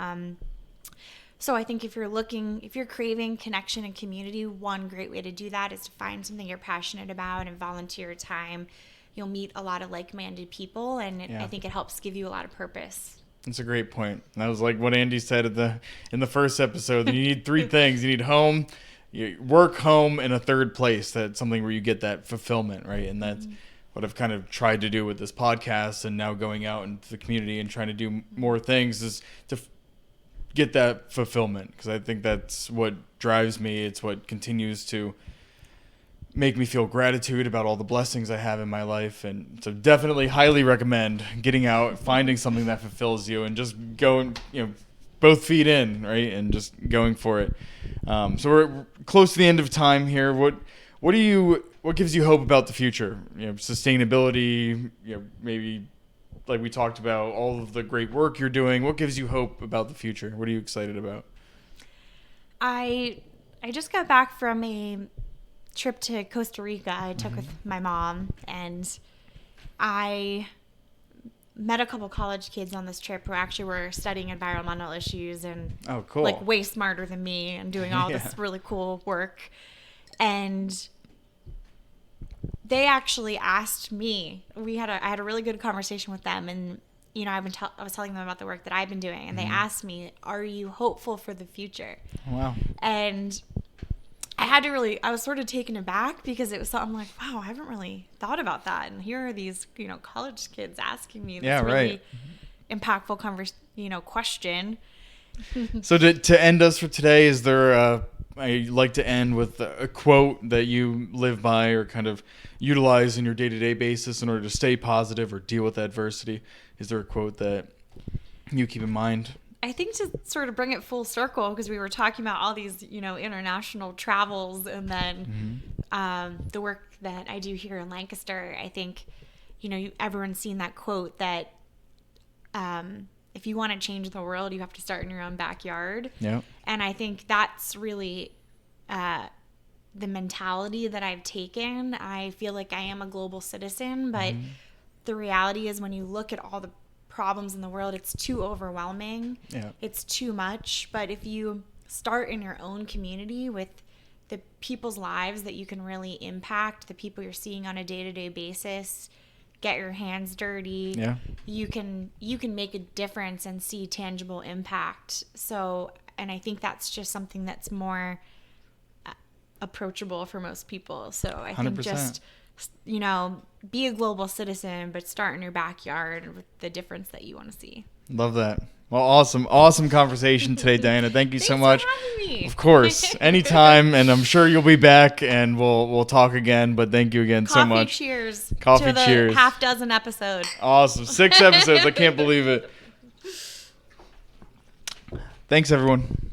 So I think if you're craving connection and community, one great way to do that is to find something you're passionate about and volunteer time. You'll meet a lot of like-minded people, and I think it helps give you a lot of purpose. That's a great point. That was like what Andy said in the first episode. You need three things. You need home, work, home, and a third place. That's something where you get that fulfillment, right? And that's what I've kind of tried to do with this podcast, and now going out into the community and trying to do more things is to get that fulfillment, because I think that's what drives me. It's what continues to make me feel gratitude about all the blessings I have in my life. And so definitely highly recommend getting out, finding something that fulfills you, and just going, both feet in, right? And just going for it. So we're close to the end of time here. What gives you hope about the future? Sustainability, maybe like we talked about, all of the great work you're doing. What gives you hope about the future? What are you excited about? I just got back from a trip to Costa Rica I took with my mom, and I met a couple college kids on this trip who actually were studying environmental issues and like way smarter than me and doing all this really cool work. And they actually asked me, I had a really good conversation with them, and I was telling them about the work that I've been doing, and they asked me, "Are you hopeful for the future?" Wow. And I was sort of taken aback, because it was I'm like, wow, I haven't really thought about that. And here are these, college kids asking me this really impactful question. So to end us for today, is there I like to end with a quote that you live by or kind of utilize in your day-to-day basis in order to stay positive or deal with adversity? Is there a quote that you keep in mind? I think to sort of bring it full circle, because we were talking about all these, international travels, and then the work that I do here in Lancaster. I think, everyone's seen that quote that if you want to change the world, you have to start in your own backyard. Yeah. And I think that's really the mentality that I've taken. I feel like I am a global citizen, but the reality is, when you look at all the problems in the world, it's too overwhelming. Yeah. It's too much. But if you start in your own community with the people's lives that you can really impact, the people you're seeing on a day-to-day basis, get your hands dirty, you can make a difference and see tangible impact. So, and I think that's just something that's more approachable for most people. So I 100%. Think just, be a global citizen, but start in your backyard with the difference that you want to see. Love that. Well, awesome conversation today, Diana. Thank you so much. Thanks for having me. Of course, anytime, and I'm sure you'll be back, and we'll talk again. But thank you again so much. Cheers. Coffee to the cheers. Half dozen episode. Awesome, 6 episodes. I can't believe it. Thanks, everyone.